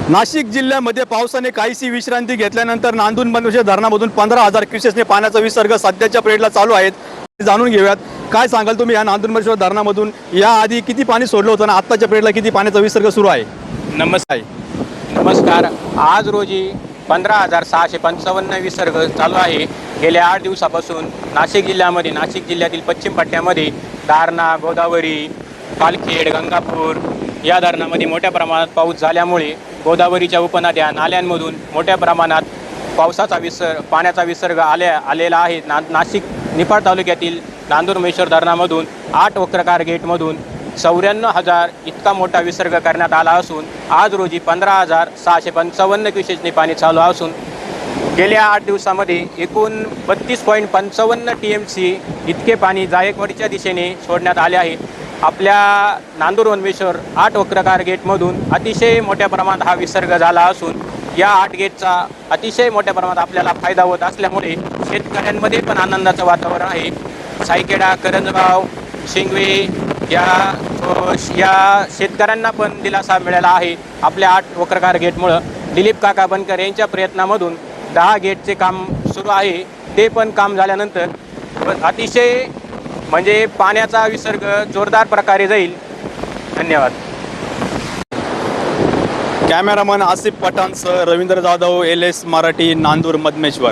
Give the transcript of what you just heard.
नाशिक जिल्ह्यामध्ये पावसाने काहीशी विश्रांती घेतल्यानंतर नांदूर मधमेश्वर धरणामधून 15,000 क्युसेसने पाण्याचा विसर्ग सध्याच्या पिरियडला चालू आहे। जाणून घेऊयात काय सांगाल तुम्ही या नांदूर मधमेश्वर धरणामधून या आधी किती पाणी सोडलं होतं आणि आत्ताच्या पिरियडला किती पाण्याचा विसर्ग सुरू आहे? नमस्कार। आज रोजी 15,655 विसर्ग चालू आहे। गेल्या 8 दिवसापासून नाशिक जिल्ह्यामध्ये नाशिक जिल्ह्यातील पश्चिम पट्ट्यामध्ये दारणा, गोदावरी, पालखेड, गंगापूर या धरणामध्ये मोठ्या प्रमाणात पाऊस झाल्यामुळे गोदावरीच्या उपनद्या नाल्यांमधून मोठ्या प्रमाणात पाण्याचा विसर्ग आलेला आहे। नाशिक निफाड तालुक्यातील नांदूर महेश्वर धरणामधून 8 वक्राकार गेटमधून 94,000 इतका मोठा विसर्ग करण्यात आला असून आज रोजी 15,655 क्युसेसने पाणी चालू असून गेल्या 8 दिवसामध्ये एकूण 32.55 TMC इतके पाणी जायकवाडीच्या दिशेने सोडण्यात आले आहे। आपल्या नांदूर मधमेश्वर 8 वक्राकार गेटमधून अतिशय मोठ्या प्रमाणात हा विसर्ग झाला असून या 8 गेटचा अतिशय मोठ्या प्रमाणात आपल्याला फायदा होत असल्यामुळे शेतकऱ्यांमध्ये पण आनंदाचं वातावरण आहे। सायखेडा, करंजगाव, शिंगवे या शेतकऱ्यांना पण दिलासा मिळाला आहे। आपल्या 8 वक्राकार गेटमुळं दिलीप काका बनकर यांच्या प्रयत्नामधून 10 गेटचे काम सुरू आहे। ते पण काम झाल्यानंतर अतिशय म्हणजे पाण्याचा विसर्ग जोरदार प्रकारे जाईल। धन्यवाद। कॅमेरामन आसिफ पठाणसह रवींद्र जाधव, LS मराठी, नांदूर मधमेश्वर।